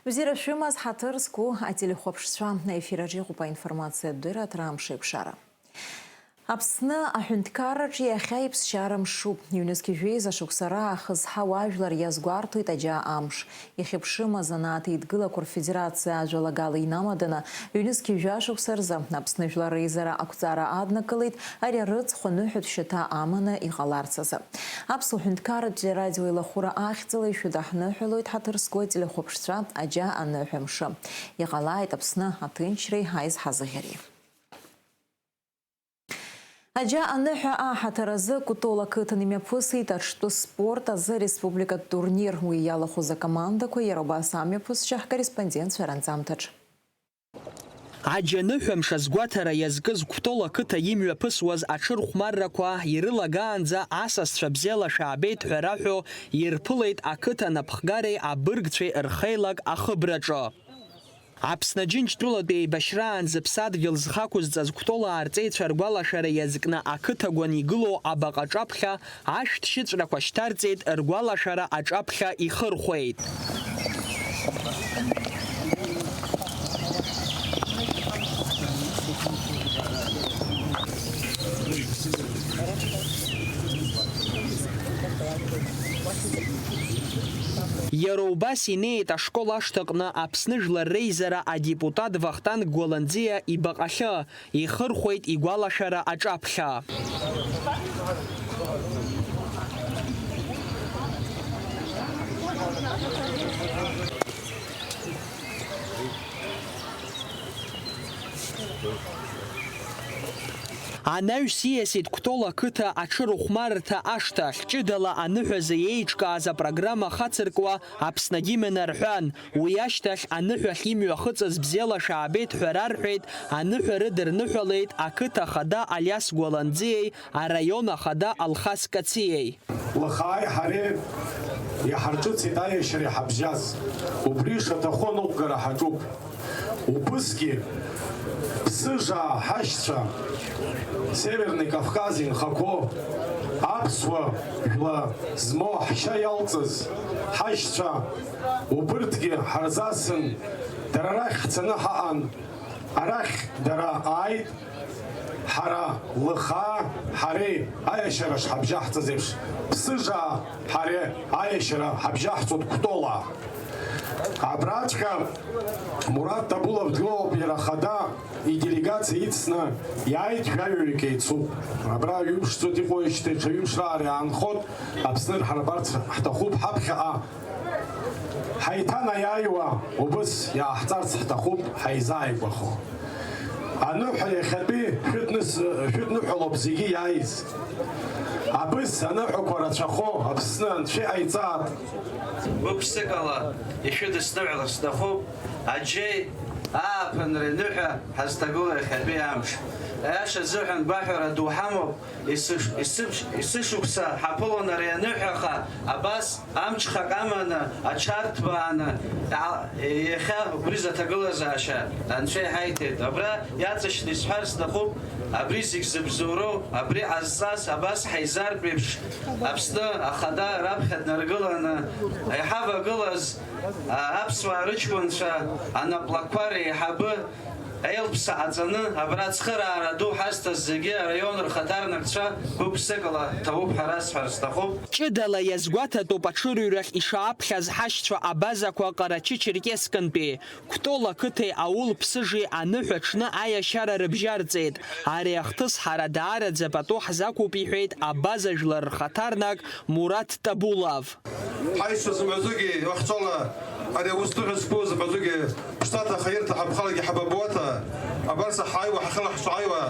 Бзира шумаз хатырску ателехопшшва на эфиражи гупа информация дыра трамши пшара. Апсны ахюнткарач яхайпс шарам шуб. Юнески жвейза шуксара ахыз хаважлар язгуарту итаджа амш. Яхипшима занаты идгыла Корфедерация ажалагала инамадана. Юнески жва шуксарза. Апсны жлары изара акцара аднакалит. Аря рыц хонухют шита амана и галарцаза. Апсу хюнткарач радио илахура ахцела еще дахнухилуит хатырску телехопшшва аджа анухемша. Ягалайт апсны атынчрей хайз хазагери. Аджа аннеха ахатаразы кутола кытанime пысыйтар, что спорта за республика турнир уяла хуза команда, кое роба сами пысчах корреспондент Ференцамтач. Аджа ныҳәамша згәаҭара иазкыз Кәтола ақыҭа имҩаԥысуаз аҽыр хәмаррақәа ирылагаанӡа асасцәа бзиала шаабеит ҳәа раҳәо ирԥылеит ақыҭа напхгареи абыргцәеи рхеилак ахыбраҿы. Аԥсны Џьынџьтәылатәи еибашьраанӡа ԥсадгьыл зхақәызҵаз Кәтола арҵеицәа ргәалашара иазкны ақыҭагәан игылоу абаҟаҿаԥхьа ашәҭшьыҵәрақәа шьҭарҵеит, ргәалашара аҿаԥхьа ихырхәеит. Иара убас инеит ашкол ашҭаҟны Аԥсны Жәлар Реизара адепутат Вахтанг Гәаланӡиа ибаҟахьы, ихырхәеит игәалашара аҿаԥхьа. Анаҩс ииасит Кәтола ақыҭа аҽырыхәмаррҭа ашҭахь, ҷыдала аныҳәазы еиҿкааз апрограмма хацыркуа Аԥснагьы иманарҳәан. Уи ашьҭахь аныҳәахь имҩахыҵыз бзиала шаабеит ҳәа рарҳәеит, аныҳәа рыдырныҳәалеит ақыҭа ахада Алиас Гәаланӡиеи, араион ахада Алхас Кациеи. Лыхааи ҳареи иҳарҿыцит аиашьара иҳабжьаз. Убри шаҭаху аныҟәгара ҳаҿуп. Убысгьы ԥсыжаа ҳашьцәа Северный Кавказ инхақәо аԥсуа жәла змоу ҳшьа иалҵыз ҳашьцәа убырҭгьы ҳарзасын, дара арахь ҳцаны ҳаҟан, арахь дара ааит, ҳара лыхаа ҳареи аиашьара шҳабжьаҳҵаз еиԥш ԥсыжаа ҳареи аиашьара ҳабжьаҳҵоит Кәтола. Абраҵәҟьа Мурат Табулов дгылоуп иара ахада иделегациа ицны иааит жәаҩаҩык еицуп. Абра ҩымшӡоит иҟоижьҭеи ҽа ҩымшраара иаанхот, Аԥсны рҳарбарц ҳҭахуп ҳаԥхьаҟа. Ҳаиҭанаиааиуа убыс иааҳҵарц ҳҭахуп ҳаизааигәахо. Аныҳәа иахьатәи шәытныҳәалоуп зегьы иааиз. Абыс аныҳәақәа рацәахо Аԥсны Анцәа иҟаиҵаат. Уԥсыкала ишәыдысныҳәалар сҭахуп, аџьеи ааԥынра иныҳәа ҳазҭагылоу иахьатәи амш. Аиаша азыҳәан гәаҳәара ду ҳамоуп, есышықәса ҳаԥылон ари аныҳәаха, абас амҽхак аманы, аҽарҭбааны, иахьа убри заҭагылазаашьа Анцәа иҳаиҭеит. Абра иаҵашьны исҳәар сҭахуп, абри зегь зыбзоуроу, абри ҟазҵаз абас ҳаизартә еиԥш Аԥсны ахада раԥхьа днаргыланы иҳавагылаз аԥсуаа рыҷкәынцәа анаплакқәа реиҳабы еилԥса ҟаҵаны абра цхыраара ду ҳазҭаз зегьы араион рхаҭарнакцәа гәык-ԥсыкала ҭауп ҳәа расҳәар сҭахуп. Ҷыдала иазгәаҭатәуп аҽырыҩрахь ишааԥхьаз ҳашьцәа абазақәа Ҟарачы-Черкескантәи. Кәтола ақыҭеи аул ԥсыжи аныҳәа аҽны аиашьара рыбжьарҵеит. Ари ахҭыс ҳара даараӡа пату ҳзақәуп иҳәеит абаза жәлар рхаҭарнак Мурат Табулов. ҳаишьцәа зымҩазыгьы уахьҵәала ари аус дыҟьа зқәу зымҩазыгьы ԥшҭата хаирҭа ҳаԥхалагьы ҳабабуата, абарса ҳааиуа ҳахьыла ҳшааиуа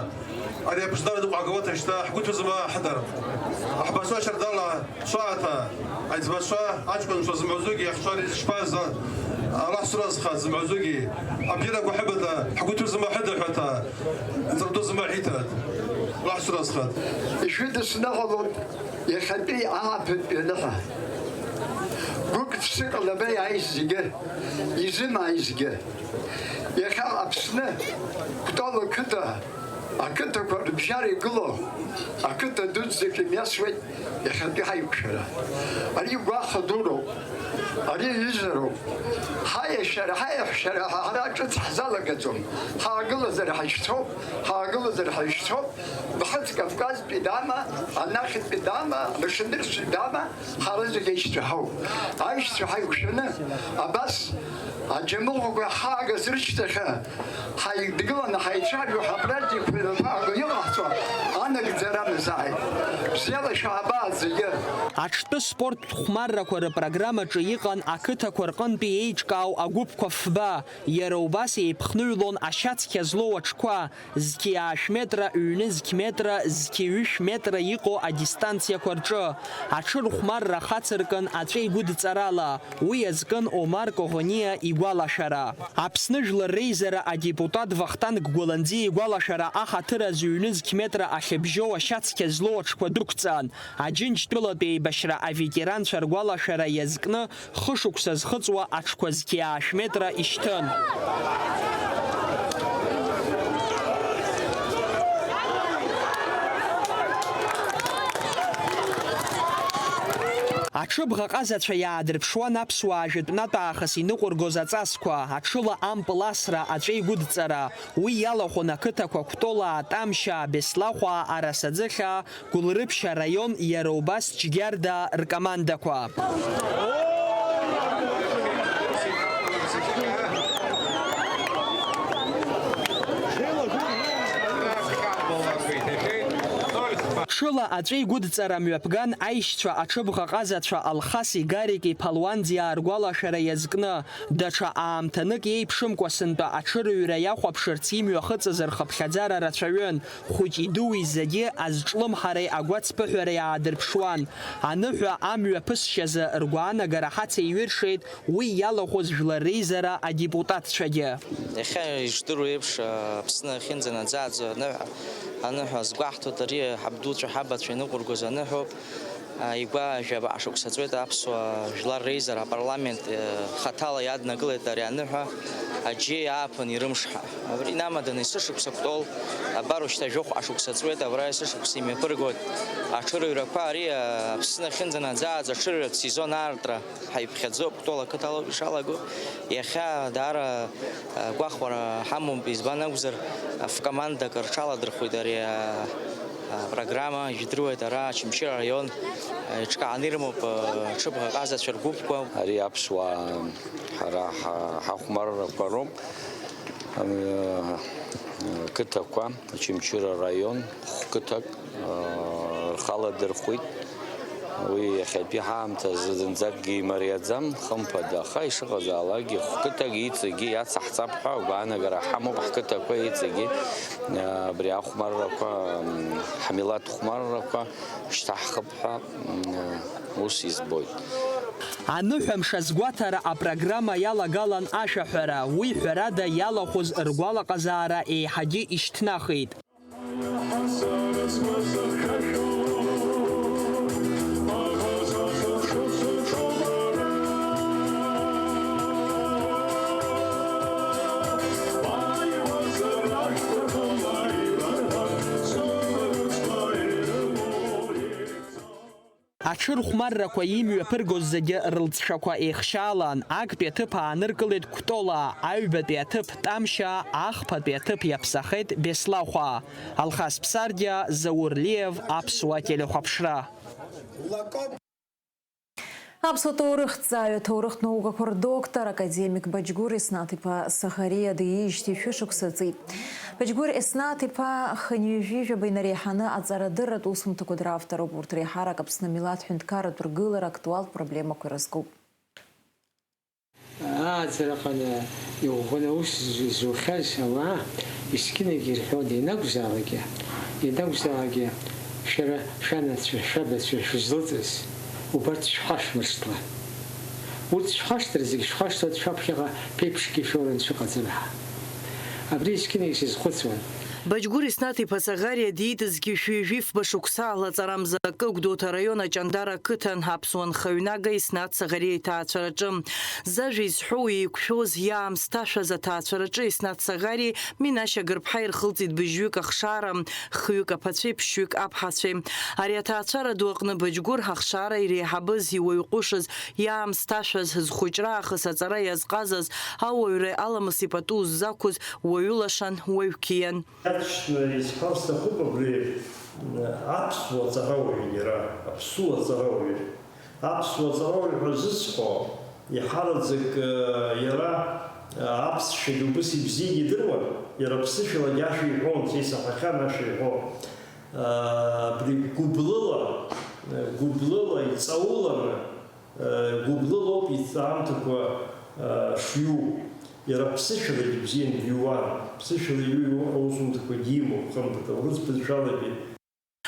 ари аԥшдара дыҟәаагауата шьҭа ҳгәыҭәызма ҳадар. Аҳбацәа шьардала шаата аиҵбацәа аҷкәынцәа зымҩазыгьы иахьцәар изышԥаз алаҳсуразха зымҩазыгьы абџьар агәаҳыбата ҳгәыҭәызма ҳыдаҳәата ҵырдузма ҳиҭат лаҳсуразхат. Ишәыдысныҳәалоит иахьатәи ааԥынтәи аныҳәа. Гәык-ԥсыкала абра иааиз зегьы, изымааиз зегьы. Иахьа Аԥсны Кәтола ақыҭа ақыҭақәа рыбжьара игылоу ақыҭа дуӡӡак имиасуеит иахьатәи ҳаиқәшәара. Ари гәаха дуроуп. أري يزرو هاي الشارع هذا حزالة قدوم هاقل زر حيشتو هاقل زر حيشتو بخلص كفكاز بدامة الناخد بدامة بشندرس بدامة خارج يشتهو عايشتو هاي وشنا بس الجمهور حاجة زرشتها هاي دقلنا هاي شعبي وحبرتي في الفاق يغطوا أنا قدرنا زاي زيادة شعبات زي Аҽтәы спорттә хәмаррақәа рпрограммаҿы иҟан ақыҭақәа рҟынтәи еиҿкаау агәыԥқәа фба, иара убас еиԥхныҩлон ашьацқьа злоу аҽқәа, зқьи 10 метра, ҩны зқьи метра, зқьи 2 метра иҟоу адистанциақәа рҿы. Аҽы рхәмарра хацыркын аҵәа игәыдҵарала, уи иазкын Омар Коӷониа игәалашәара. Аԥсны Жәлар Реизара адепутат Вахтанг Гәаланӡиа игәалашәара ахаҭыр азы ҩны зқьи метра ахьыбжьоу ашьацқьа злоу аҽқәа дәықәҵан. Аџьынџьтәылатәи еибашьра аветеранцәа ргәалашәара иазкны хышықәса зхыҵуа аҽқәа зқьи 10 метра ишьҭын. Аҽыбӷа ҟазацәа иаадырԥшуан аԥсуаа жәытәнатә аахыс иныҟәыргоз аҵасқәа, аҽыла ампыл асра, аҵәа игәыдҵара. Уи иалахәын ақыҭақәа Кәтолаа, Тамшьаа, Беслахәаа, Арасаӡыхьаа, Гәылрыԥшь араион, иара убас Џьгьарда ркомандақәа. Ҽыла аҵәа игәыдҵара мҩаԥган аишьцәа аҽыбӷа ҟазацәа Алхаси Гарики Ԥалуанӡиаа ргәалашәара иазкны, даҽа аамҭанык еиԥшымкәа сынтәа аҽырыҩра иахәаԥшырц имҩахыҵыз рхыԥхьаӡара рацәаҩын, хәыҷи дуи зегьы азҿлымҳареи агәацԥыҳәареи аадырԥшуан. Аныҳәа амҩаԥысшьазы ргәаанагара ҳацеиҩыршеит уи иалахәыз Жәлар Реизара адепутатцәагьы. Иахьа ишдыру еиԥш Аԥсны ахьынӡанаӡааӡо аныҳәа згәаҳҭоит ари ҳабдуцәа ҳабацәа иныҟәыргоз аныҳәоуп. Игәа жәабаҟа шықәса ҵуеит аԥсуа Жәлар Реизара апарламент хаҭала иаднакылеит ари аныҳәа аџьеи ааԥын ирымшҳа. Абри инамаданы есышықәса Кәтол абар уажәшьҭа жәохә ашықәса ҵуеит, абра есышықәса имҩаԥыргоит аҽырыҩрақәа. Ари Аԥсны ахьынӡанаӡааӡ аҽырыҩратә сезон аартра ҳаиԥхьаӡоуп Кәтол ақыҭалоуп ишалаго. Иахьа даара гәахәара ҳамоуп, избан акәзар фкомандак рҽаладырхәит ари программа ижәдыруеит ара Очамчыра араион иҿкааны ирымоуп аҽыбӷа ҟазацәа ргәыԥқәа. Ари аԥсуаа ҳара ҳахәмаррақәа роуп. Қыҭақәа Очамчыра араион қыҭак рхаладырхәит. Уи иахьатәи ҳаамҭазы зынӡакгьы имариаӡам, хымԥада, аха ишыҟазаалакгьы қыҭак иҵегьы иацаҳҵап ҳәа агәаанагара ҳамоуп. Ҳқыҭақәа иҵегьы абри ахәмаррақәа, ҳмилаҭ хәмаррақәа шьҭаҳхып ҳәа ус избоит. Аныҳәамш азгәаҭара апрограмма иалагалан ашәаҳәара, уи ҳәарада иалахәыз ргәалаҟазаара еиҳагьы ишьҭнахит. Аҽырхәмаррақәа имҩаԥыргоз зегьы рылҵшәақәа еихшьаалан, актәи аҭыԥ ааныркылеит Кәтолаа, аҩбатәи аҭыԥ Тамшьаа, ахԥатәи аҭыԥ иаԥсахеит Беслахәаа. Алхас Ԥсардиа, Заур Лиев, аԥсуа телехәаԥшра. Аԥсуа ҭоурыхҭҵааҩы аҭоурыхтә наукақәа рдоктор академик Баџьгәыр Еснаҭ-иԥа Сахариа диижьҭеи шәышықәса ҵит. Баџьгәыр Еснаҭ-иԥа хынҩажәижәаба инареиҳаны аҵарадырратә усумҭақәа дравторуп. Урҭ реиҳарак Аԥсны амилаҭ-ҳәынҭқарратә ргылара актуалтә проблемақәа ирызкуп. Ааҵраҟаны иӷәӷәаны аус зухьаз ауаа есқьынагьы ирҳәоит, ианакәзаалакгьы шәара шәанацәа, шәабацәа шәызлыҵыз убарҭ шәхашәмыршҭла. Урҭ шәхашҭра зегьы шәхашҭуеит шәаԥхьаҟа ԥеиԥшгьы шәоуран шәыҟаӡам ҳәа. Абри есқьынагьы сизхәыцуан. Баџьгәыр Еснаҭ-иԥа Саӷариа диитызгьы шәҩы-жәиф башықәса лаҵарамза Кыгәдоуҭа араион Аҷандара ақыҭан аԥсуа нхаҩнага Еснаҭ Саӷариа иҭаацәараҿы. Зажәа изҳәоу еиқәшәоз иаамсҭашәаз аҭаацәараҿы Еснаҭ Саӷариа Минашьа Гырԥҳа ирхылҵит быжьҩык ахшара, хҩык аԥацәеи, ԥшьҩык аԥҳацәеи. Ари аҭаацәара ду аҟны Баџьгәыр ҳахшара иреиҳабыз, иуаҩ-ҟәышыз, иаамсҭашәаз, зхәыҷра аахыс аҵара иазҟазаз, ауаҩра аламыс ипату ззақәыз уаҩы лашан, уаҩ қьиан. Изҳәарц сҭахуп абри аԥсуа ҵарауаҩ иара, аԥсуа ҵарауаҩ. Аԥсуа ҵарауаҩ ҳәа зысҳәо иҳараӡак иара аԥсшәагьы убас ибзианы идыруан, иара ԥсышәалагьы ашәа иҳәон, исаҳахьан ашәа иҳәо. Абри гәыблыла иҵауланы, гәыблылоуп аамҭақәа шиу. Иара ԥсышәалагьы бзианы диуан, ԥсышәала иҩуа аусумҭақәа димоуп, хымԥада, урыс бызшәалагьы.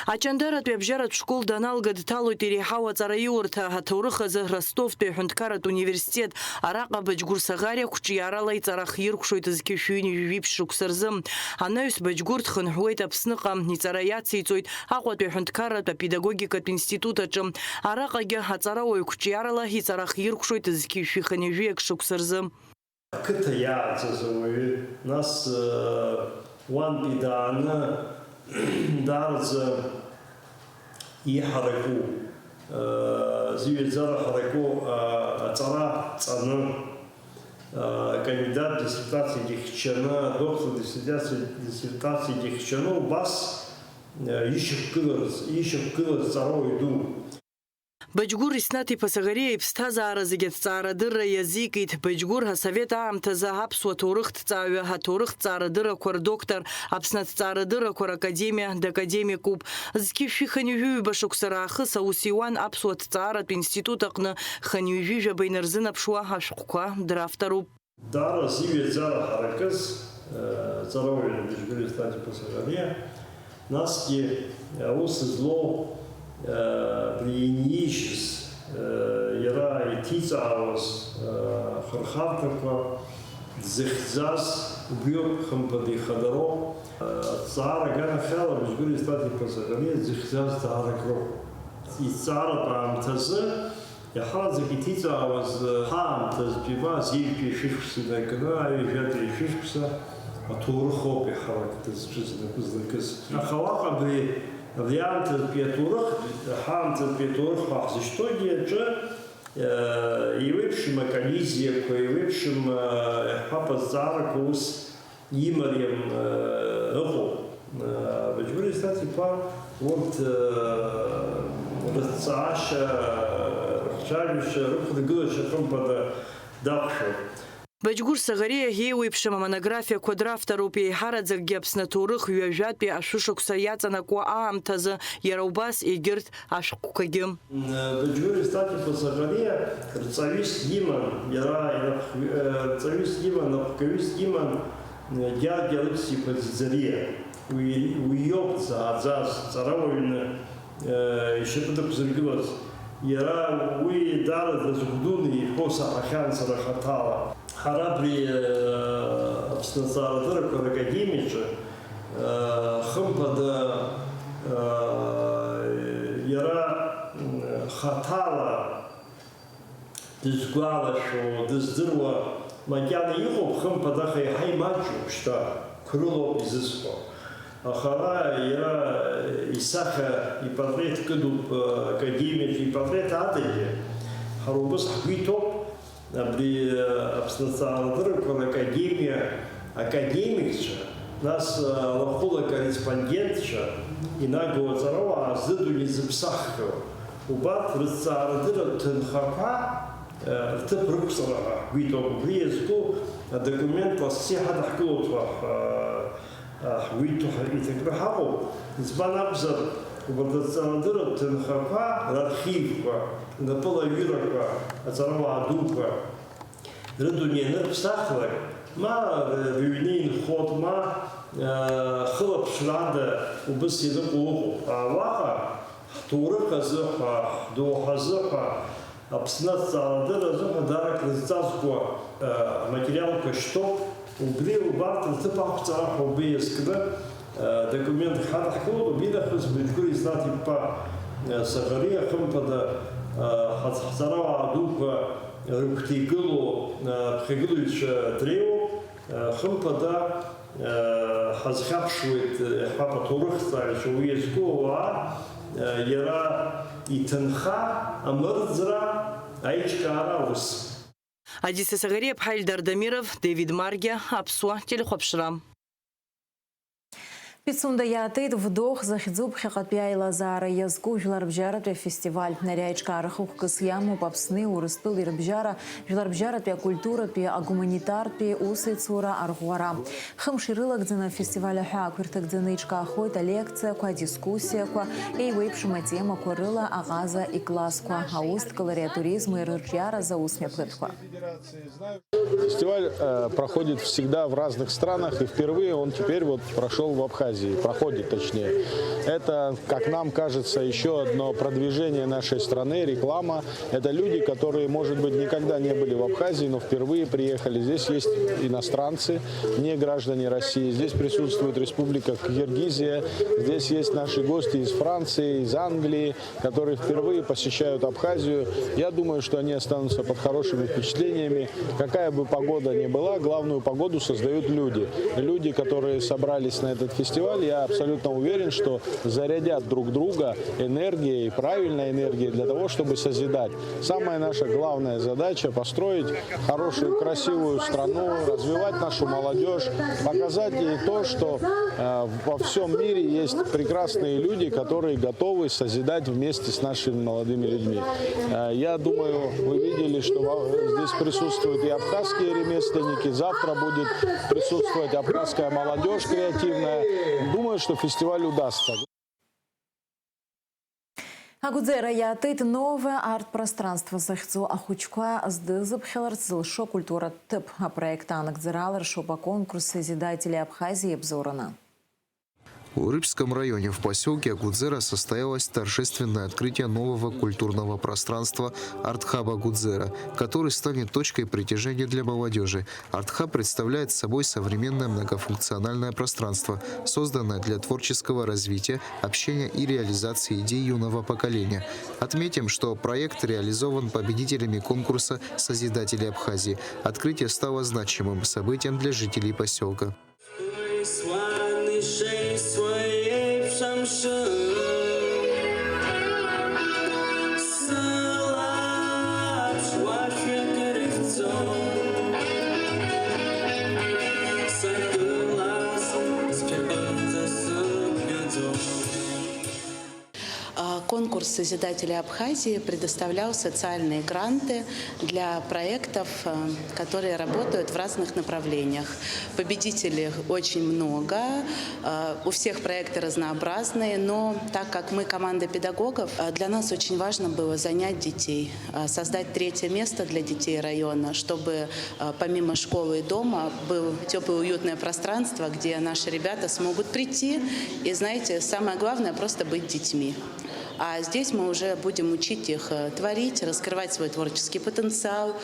Аҷандаратәи абжьаратә школ даналга дҭалоит иреиҳау аҵараиурҭа аҭоурых азы Ростовтәи аҳәынҭқарратә университет. Араҟа Баџьгәыр Саӷариа қәҿиарала иҵара хиркәшоит зқьы шәҩы-жәиԥшь шықәса рзы. Анаҩс Баџьгәыр дхынҳәуеит Аԥсныҟа, иҵара иациҵоит Аҟәатәи аҳәынҭқарратә апедагогикатә институт аҿы. Араҟагьы аҵарауаҩ қәҿиарала иҵара хиркәшоит зқьы шәҩы-жәиак шықәса рзы. Ақыҭа иааӡаз ауаҩы, нас уантәи дааны даараӡа иҳараку, зиҩаӡара ҳараку аҵара ҵаны, кандидат диссертациагьы хьчаны, доктор диссертациагьы хьчаны, убас ишьақәгылаз ҵарауаҩ ду. Баџьгәыр Еснаҭ-иԥа Саӷариа иԥсҭазаара зегьы аҭҵаарадырра иазикит. Баџьгәыр асовет аамҭазы аԥсуа ҭоурыхҭҵааҩы, аҭоурыхҭҵаарадыррақәа рдоктор, Аԥсны аҭҵаарадыррақәа ракадемиа дакадемикуп. Зқьы шәи-хынҩажәи шықәса раахыс аус иуан Аԥсуа ҭҵааратә институт аҟны хынҩажәи жәаба инарзынаԥшуа ашәҟәқәа дравторуп. Даара зиҩаӡара ҳаракыз ҵарауаҩын Баџьгәыр Еснаҭ-иԥа Саӷариа, насгьы аус злоу иниишьыз, иара иҭиҵаауаз хырхарҭақәа дзыхьӡаз убриоуп хымԥада ихадароу. Аҭҵаара аганахьала Баџьгәыр Еснаҭ-иԥа Саӷариа дзыхьӡаз ҭаарак роуп. Иҭҵааратә аамҭазы иаҳараӡак иҭиҵаауаз ҳаамҭазтәи азеиԥшәа ишәышықәса инаркны, аҩажәатәи ишәышықәса аҭоурыхоуп иҳаракӡаз знакыз. Аха уаҟа абри аамҭатәи аҭоурых, ҳаамҭатәи аҭоурых ҳәа ҳзышьҭоугьы аҿы еиуеиԥшым аколлизиақәа, еиуеиԥшым иаҳҳәап азҵаарақәа ус имариам ыҟоуп. Баџьгәыр Еснаҭ-иԥа урҭ рызҵаашьа, рыхцәажәашьа, рықәыргылашьа хымԥада дақәшәоит. Баџьгәыр Саӷариа еиуеиԥшым амонографиақәа дравторуп, еиҳараӡакгьы Аԥсны аҭоурых ҩажәатәи ашәышықәса иаҵанакуа аамҭазы, иара убас егьырҭ ашәҟәқәагьы. Баџьгәыр Еснаҭ-иԥа Саӷариа рҵаҩыс иман, иара рҵаҩыс иман, напҟаҩыс иман Георги Алықьс-иԥа Ӡиӡариа. Уи иоуп дзааӡаз, ҵарауаҩны ишьапы дықәзыргылаз. Иара уи даара дазгәдуны иҳәо саҳахьан сара хаҭала. Ҳара абри Аԥсны аҭҵаарадыррақәа ракадемиаҿы хымԥада иара хаҭала дызгәалашәо, дыздыруа макьана иҟоуп, хымԥада аха иаҳа имаҷуп шьҭа, қәрылоуп изызҳәо. Аха ара иара исахьа, ипатреҭ кыдуп академиаҿы, ипатреҭ адагьы ҳара убас ҳгәиҭоуп абри Аԥсны аҭҵаарадыррақәа ракадемиа академикцәа, нас лахәыла корреспондентцәа инагоу аҵарауаа зыдун изыԥсаххьоу, убарҭ рызҵаарадырратә ҭынхақәа рҭыԥ рықәҵара ҳәа ҳгәиҭоуп. Убри иазку адокумент лассы ҳадаҳкылоит ҳәа ҳгәиҭо иҭакны ҳаҟоуп. Избан акәзар, убарҭ аҭҵаарадырратә ҭынхақәа рархивқәа, напылаҩырақәа, аҵарауаа дуқәа рыдун ианырԥсахлак, ма рыҩны инхот, ма хылаԥшрада убас иныҟоу ыҟоуп. Уаҟа ҳҭоурых азы ҳәа, ҳдоуҳа азы ҳәа, Аԥсны аҭҵаарадырра азы ҳәа дарак рызҵазкуа материалқәа шьҭоуп. Убри убарҭ рҭыԥ ақәҵара ҳәа убри иазкны документ хатахкол бинахус битгури знати па сагария хымпада хацхара духа рухтигулу пхигулуч трео хымпада хазхапшует хапа турхса шуизгуа яра итанха амырзра айчкараус. Адиса Сагария, Пхальдар Дамиров, Дэвид Марге, Апсуа, Телехопшрам. Пицунда ятыд вдох захидзуб хекатпия Лазара язгу жларбжара фестиваль наряичка арахух кысьяму попсны урыстыл ирбжара жларбжара пия культура пия гуманитар пия усы цура аргуара. Хым ширылак дзена фестиваля ха квиртак дзенычка охойта лекция ква дискуссия ква и вейпшима тема курыла агаза и класс ква ауст колория туризма и рыржара за усмеплытква. Фестиваль проходит всегда в разных странах, и впервые он теперь вот прошел в Абхазии. Проходит, точнее. Это, как нам кажется, еще одно продвижение нашей страны, реклама. Это люди, которые, может быть, никогда не были в Абхазии, но впервые приехали. Здесь есть иностранцы, не граждане России. Здесь присутствует Республика Киргизия. Здесь есть наши гости из Франции, из Англии, которые впервые посещают Абхазию. Я думаю, что они останутся под хорошими впечатлениями. Какая бы погода ни была, главную погоду создают люди. Люди, которые собрались на этот фестиваль, я абсолютно уверен, что зарядят друг друга энергией, правильной энергией для того, чтобы созидать. Самая наша главная задача – построить хорошую, красивую страну, развивать нашу молодежь, показать ей то, что во всем мире есть прекрасные люди, которые готовы созидать вместе с нашими молодыми людьми. Я думаю, вы видели, что здесь присутствуют и абхазские ремесленники, завтра будет присутствовать абхазская молодежь креативная. Думаю, что фестиваль удастся. Агудзера ятыт новое арт-пространство захцу ахучка сдызып хеларцзылшо культура тып, а проекта анакзыралар шоба конкурс созидателей Абхазии обзорана. В Рыбском районе в поселке Агудзера состоялось торжественное открытие нового культурного пространства «Арт-хаба Агудзера», который станет точкой притяжения для молодежи. «Арт-хаб» представляет собой современное многофункциональное пространство, созданное для творческого развития, общения и реализации идей юного поколения. Отметим, что проект реализован победителями конкурса «Созидатели Абхазии». Открытие стало значимым событием для жителей поселка. Конкурс «Созидатели Абхазии» предоставлял социальные гранты для проектов, которые работают в разных направлениях. Победителей очень много, у всех проекты разнообразные, но так как мы команда педагогов, для нас очень важно было занять детей, создать третье место для детей района, чтобы помимо школы и дома было теплое уютное пространство, где наши ребята смогут прийти и, знаете, самое главное – просто быть детьми. А здесь мы уже будем учить их творить, раскрывать свой творческий потенциал,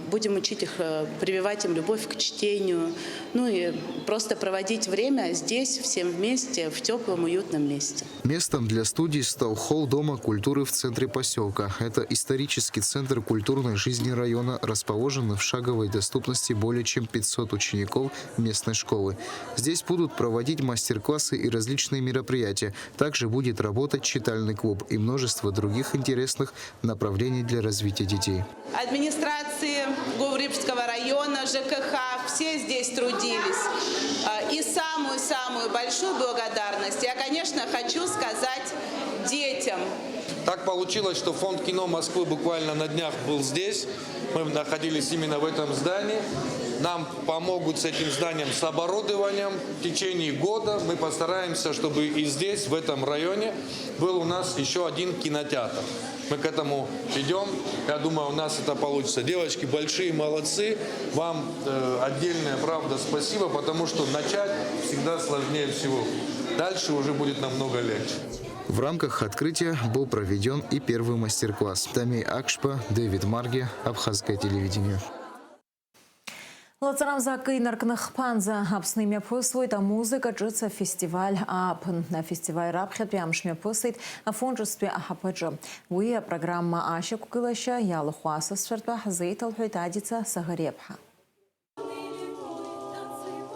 будем учить их, прививать им любовь к чтению, ну и просто проводить время здесь, всем вместе, в теплом, уютном месте. Местом для студий стал холл Дома культуры в центре поселка. Это исторический центр культурной жизни района, расположенный в шаговой доступности более чем 500 учеников местной школы. Здесь будут проводить мастер-классы и различные мероприятия. Также будет работать читальный клуб и множество других интересных направлений для развития детей. Администрации Рыбского района, ЖКХ, все здесь трудились. И самую-самую большую благодарность я, конечно, хочу сказать детям. Так получилось, что фонд кино Москвы буквально на днях был здесь. Мы находились именно в этом здании. Нам помогут с этим зданием, с оборудованием. В течение года мы постараемся, чтобы и здесь, в этом районе, был у нас еще один кинотеатр. Мы к этому идем. Я думаю, у нас это получится. Девочки, большие молодцы. Вам отдельное, правда, спасибо, потому что начать всегда сложнее всего. Дальше уже будет намного легче. В рамках открытия был проведен и первый мастер-класс. Тамей Акшпа, Дэвид Марге, Абхазское телевидение. Лацарамза кыйнаркных панза апсными пысует, а музыка джится фестиваль апн. На фестиваль рабхет пямшме пысует, а фонжеспе ахападжа. Уя программа Аша Кукылаща ялухуаса свертбах зейтал хуйтадица сагарепха.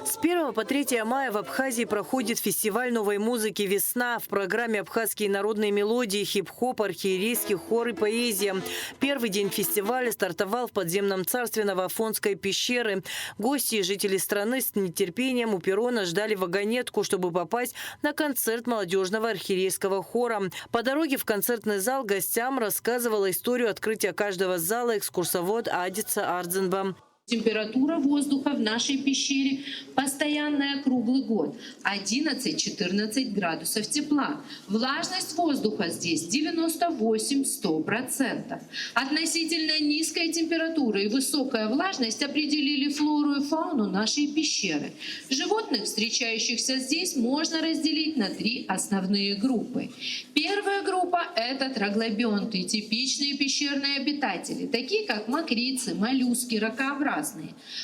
С 1 по 3 мая в Абхазии проходит фестиваль новой музыки «Весна». В программе абхазские народные мелодии, хип-хоп, архиерейский хор и поэзия. Первый день фестиваля стартовал в подземном царстве Новоафонской пещеры. Гости и жители страны с нетерпением у перрона ждали вагонетку, чтобы попасть на концерт молодежного архиерейского хора. По дороге в концертный зал гостям рассказывала историю открытия каждого зала экскурсовод Адица Ардзенбам. Температура воздуха в нашей пещере постоянная круглый год. 11-14 градусов тепла. Влажность воздуха здесь 98-100%. Относительно низкая температура и высокая влажность определили флору и фауну нашей пещеры. Животных, встречающихся здесь, можно разделить на 3 основные группы. Первая группа – это троглобионты, типичные пещерные обитатели, такие как мокрицы, моллюски, ракообразные.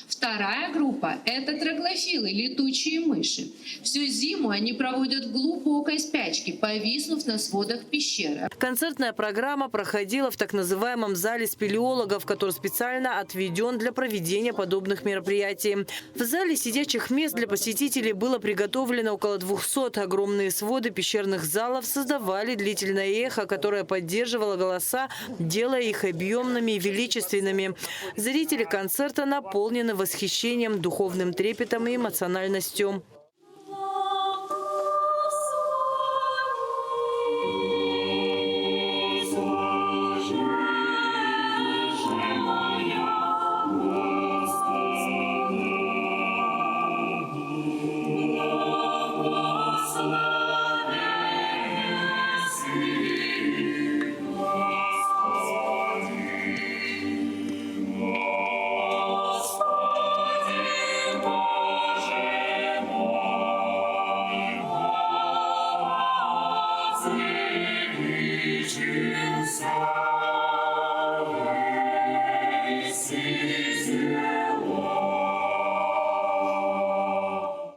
Вторая группа – это троглофилы, летучие мыши. Всю зиму они проводят в глубокой спячке, повиснув на сводах пещеры. Концертная программа проходила в так называемом зале спелеологов, который специально отведен для проведения подобных мероприятий. В зале сидячих мест для посетителей было приготовлено около 200. Огромные своды пещерных залов создавали длительное эхо, которое поддерживало голоса, делая их объемными и величественными. Зрители концерта наполнены восхищением, духовным трепетом и эмоциональностью.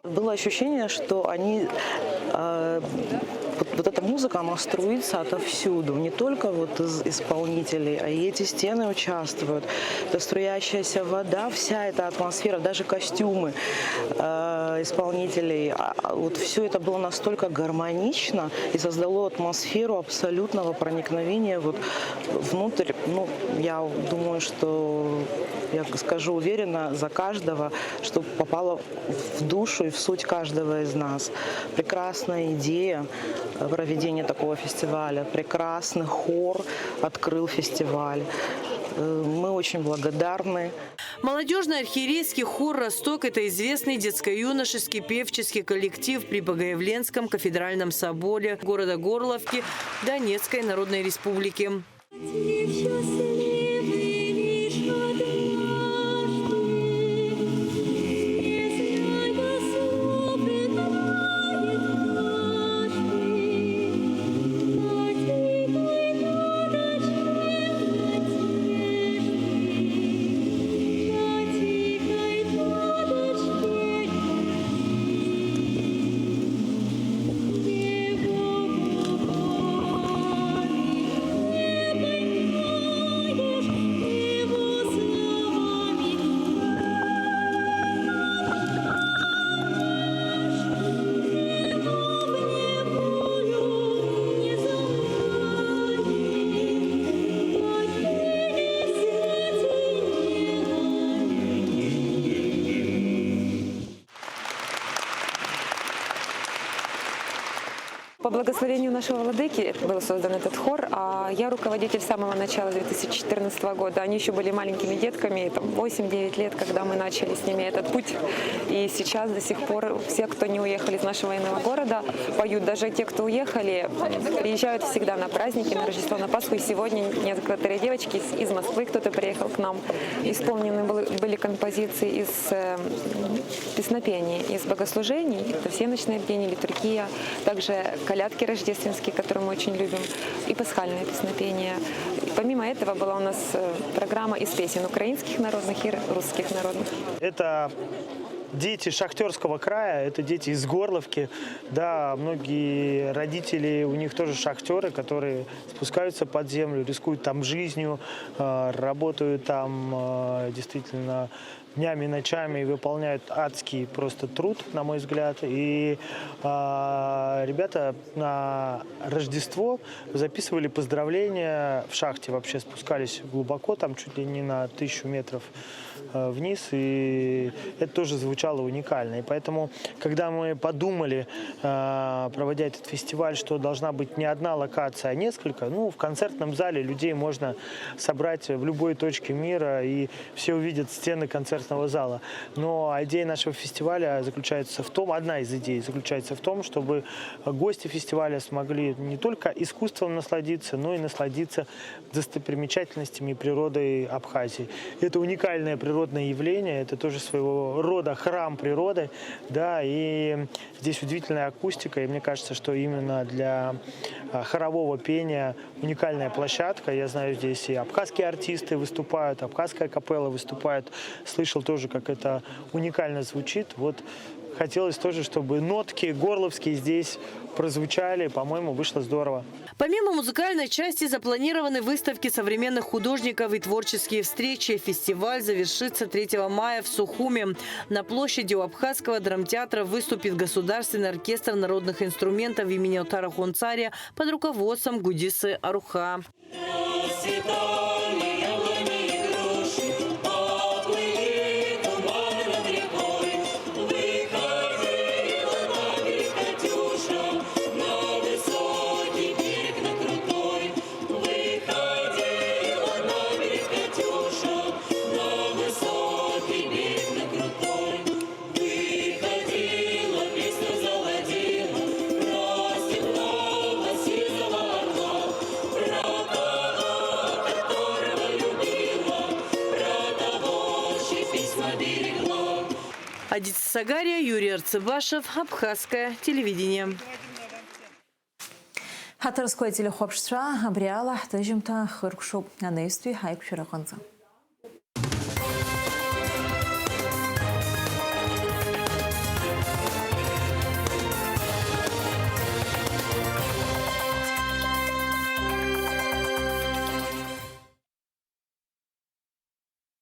Было ощущение, что они, вот эта музыка, она струится отовсюду, не только вот из исполнителей, а и эти стены участвуют. Это струящаяся вода, вся эта атмосфера, даже костюмы исполнителей. Вот все это было настолько гармонично и создало атмосферу абсолютного проникновения вот внутрь. Ну, я думаю, что я скажу уверенно за каждого, что попало в душу и в суть каждого из нас. Прекрасная идея проведения такого фестиваля, прекрасный хор открыл фестиваль. Мы очень благодарны. Молодежный архиерейский хор «Росток» – это известный детско-юношеский певческий коллектив при Богоявленском кафедральном соборе города Горловки Донецкой Народной Республики. По благословению нашего владыки был создан этот хор, а я руководитель с самого начала 2014 года. Они еще были маленькими детками, 8-9 лет, когда мы начали с ними этот путь. И сейчас до сих пор все, кто не уехали из нашего военного города, поют. Даже те, кто уехали, приезжают всегда на праздники, на Рождество, на Пасху. И сегодня некоторые девочки из Москвы, кто-то приехал к нам. Исполнены были композиции из песнопений, из богослужений. Это всеночное пение, литургия, также колядки рождественские, которые мы очень любим, и пасхальное песнопение. помимо этого была у нас программа из песен украинских народных и русских народных. Это дети Шахтерского края, это дети из Горловки. Да, многие родители, у них тоже шахтеры, которые спускаются под землю, рискуют там жизнью, работают там действительно днями и ночами, выполняют адский просто труд, на мой взгляд. И ребята на Рождество записывали поздравления в шахте, вообще спускались глубоко, там чуть ли не на 1000 метров вниз, и это тоже звучало уникально. И поэтому, когда мы подумали, проводя этот фестиваль, что должна быть не одна локация, а несколько, ну, в концертном зале людей можно собрать в любой точке мира, и все увидят стены концертного зала. Но идея нашего фестиваля заключается в том, одна из идей заключается в том, чтобы гости фестиваля смогли не только искусством насладиться, но и насладиться достопримечательностями и природой Абхазии. Это уникальное природное явление, это тоже своего рода храм природы, да, и здесь удивительная акустика, и мне кажется, что именно для хорового пения уникальная площадка. Я знаю, здесь и абхазские артисты выступают, абхазская капелла выступает, слышал тоже, как это уникально звучит. Вот хотелось тоже, чтобы нотки горловские здесь прозвучали, по-моему, вышло здорово. Помимо музыкальной части запланированы выставки современных художников и творческие встречи. Фестиваль завершится 3 мая в Сухуме. На площади у Абхазского драмтеатра выступит Государственный оркестр народных инструментов имени Отара Хонцария под руководством Гудисы Аруха. Адиса Сагария, Юрий Арцебашев, Абхазское телевидение. Хатарское телехопшество обряла тыжимта хыркшоп на нействе хайк широконца.